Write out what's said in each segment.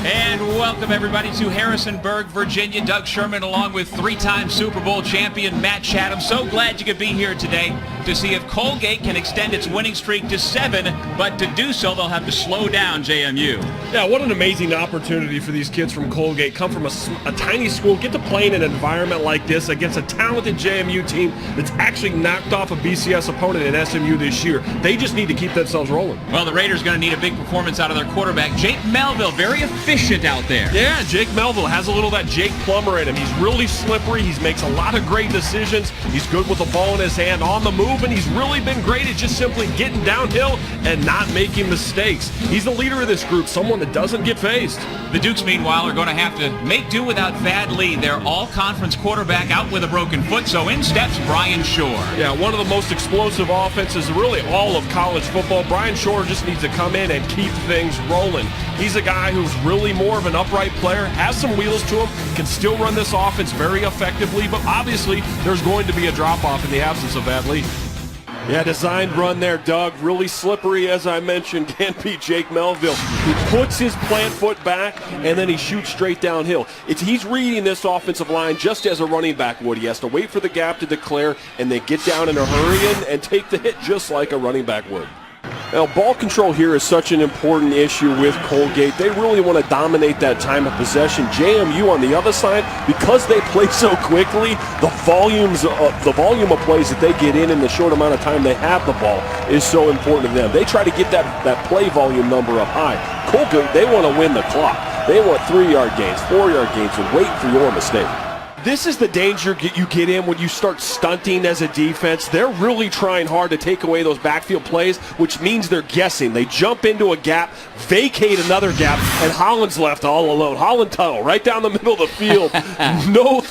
And welcome everybody to Harrisonburg, Virginia. Doug Sherman along with three-time Super Bowl champion Matt Chatham. So glad you could be here today to see if Colgate can extend its winning streak to 7, but to do so they'll have to slow down JMU. Yeah, what an amazing opportunity for these kids from Colgate. Come from a tiny school, get to play in an environment like this against a talented JMU team that's actually knocked off a BCS opponent in SMU this year. They just need to keep themselves rolling. Well, the Raiders going to need a big performance out of their quarterback, Jake Melville, very efficient out there. Yeah, Jake Melville has a little of that Jake Plummer in him. He's really slippery. He makes a lot of great decisions. He's good with the ball in his hand on the move, and he's really been great at just simply getting downhill and not making mistakes. He's the leader of this group, someone that doesn't get phased. The Dukes, meanwhile, are going to have to make do without Thad Lee, their all-conference quarterback, out with a broken foot, so in steps Brian Shore. Yeah, one of the most explosive offenses, really all of college football. Brian Shore just needs to come in and keep things rolling. He's a guy who's really more of an upright player, has some wheels to him, can still run this offense very effectively, but obviously there's going to be a drop-off in the absence of Thad Lee. Yeah, designed run there, Doug. Really slippery, as I mentioned. Can't beat Jake Melville. He puts his plant foot back, and then he shoots straight downhill. He's reading this offensive line just as a running back would. He has to wait for the gap to declare, and then get down in a hurry and take the hit just like a running back would. Now, ball control here is such an important issue with Colgate. They really want to dominate that time of possession. JMU on the other side, because they play so quickly, the volume of plays that they get in the short amount of time they have the ball is so important to them. They try to get that play volume number up high. Colgate, they want to win the clock. They want 3-yard gains, 4-yard gains, and wait for your mistake. This is the danger you get in when you start stunting as a defense. They're really trying hard to take away those backfield plays, which means they're guessing. They jump into a gap, vacate another gap, and Holland's left all alone. Holland tunnel right down the middle of the field.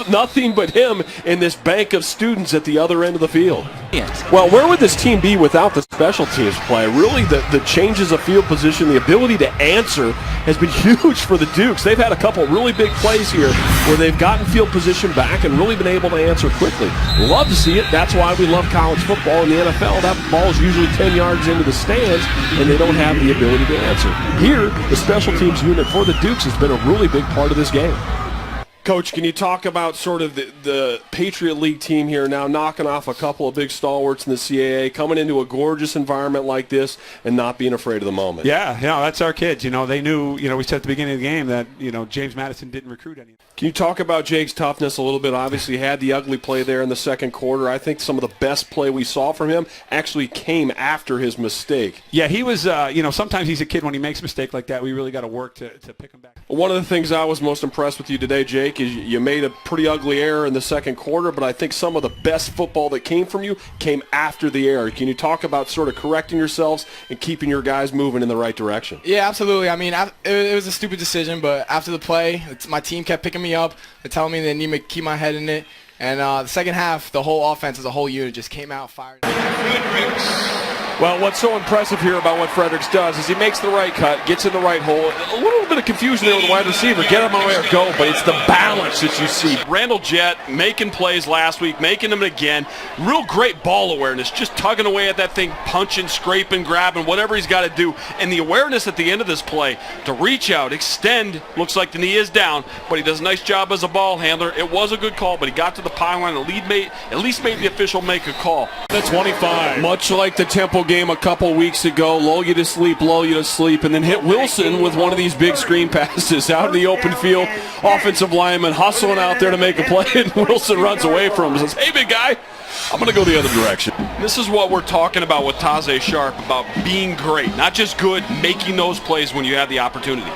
Nothing but him in this bank of students at the other end of the field. Yes. Well, where would this team be without the special teams play? Really, the changes of field position, the ability to answer has been huge for the Dukes. They've had a couple really big plays here where they've gotten field position back and really been able to answer quickly. Love to see it. That's why we love college football in the NFL. That ball is usually 10 yards into the stands, and they don't have the ability to answer. Here, the special teams unit for the Dukes has been a really big part of this game. Coach, can you talk about sort of the Patriot League team here now knocking off a couple of big stalwarts in the CAA, coming into a gorgeous environment like this and not being afraid of the moment? Yeah, that's our kids. They knew, we said at the beginning of the game that, James Madison didn't recruit anyone. Can you talk about Jake's toughness a little bit? Obviously, he had the ugly play there in the second quarter. I think some of the best play we saw from him actually came after his mistake. Yeah, he was, sometimes he's a kid when he makes a mistake like that. We really got to work to pick him back. One of the things I was most impressed with you today, Jake, is you made a pretty ugly error in the second quarter, but I think some of the best football that came from you came after the error. Can you talk about sort of correcting yourselves and keeping your guys moving in the right direction? Yeah, absolutely. I mean, it was a stupid decision, but after the play, my team kept picking me up and telling me they need me to keep my head in it. And the second half, the whole offense as a whole unit just came out fired. Well, what's so impressive here about what Fredericks does is he makes the right cut, gets in the right hole. A little bit of confusion there with the wide receiver. Get him away or go, but it's the balance that you see. Randall Jett making plays last week, making them again. Real great ball awareness, just tugging away at that thing, punching, scraping, grabbing, whatever he's got to do. And the awareness at the end of this play to reach out, extend, looks like the knee is down, but he does a nice job as a ball handler. It was a good call, but he got to the pylon and at least made the official make a call. That's 25. Much like the Temple game a couple weeks ago, lull you to sleep, and then hit Wilson with one of these big screen passes out in the open field. Offensive lineman hustling out there to make a play, and Wilson runs away from him and says, "Hey, big guy, I'm going to go the other direction." This is what we're talking about with Taze Sharp, about being great, not just good, making those plays when you have the opportunity.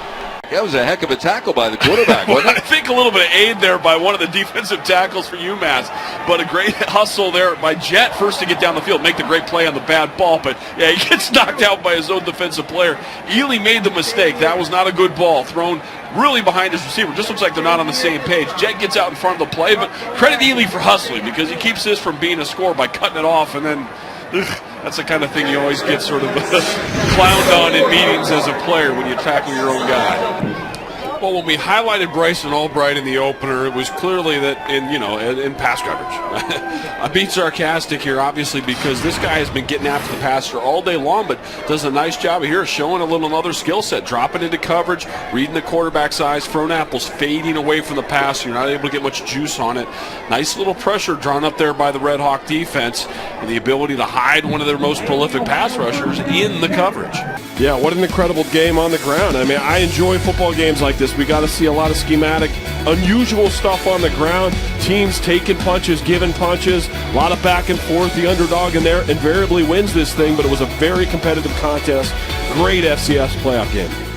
That was a heck of a tackle by the quarterback, wasn't it? I think a little bit of aid there by one of the defensive tackles for UMass, but a great hustle there by Jett first to get down the field, make the great play on the bad ball, but yeah, he gets knocked out by his own defensive player. Ely made the mistake. That was not a good ball thrown really behind his receiver. Just looks like they're not on the same page. Jett gets out in front of the play, but credit Ely for hustling because he keeps this from being a score by cutting it off, and then that's the kind of thing you always get sort of clowned on in meetings as a player when you tackle your own guy. Well, when we highlighted Bryson Albright in the opener, it was clearly that in pass coverage. I'm being sarcastic here, obviously, because this guy has been getting after the passer all day long, but does a nice job here showing another skill set, dropping into coverage, reading the quarterback's eyes, throwing apples, fading away from the pass. You're not able to get much juice on it. Nice little pressure drawn up there by the Red Hawk defense, and the ability to hide one of their most prolific pass rushers in the coverage. Yeah, what an incredible game on the ground. I mean, I enjoy football games like this. We got to see a lot of schematic, unusual stuff on the ground. Teams taking punches, giving punches, a lot of back and forth. The underdog in there invariably wins this thing, but it was a very competitive contest. Great FCS playoff game.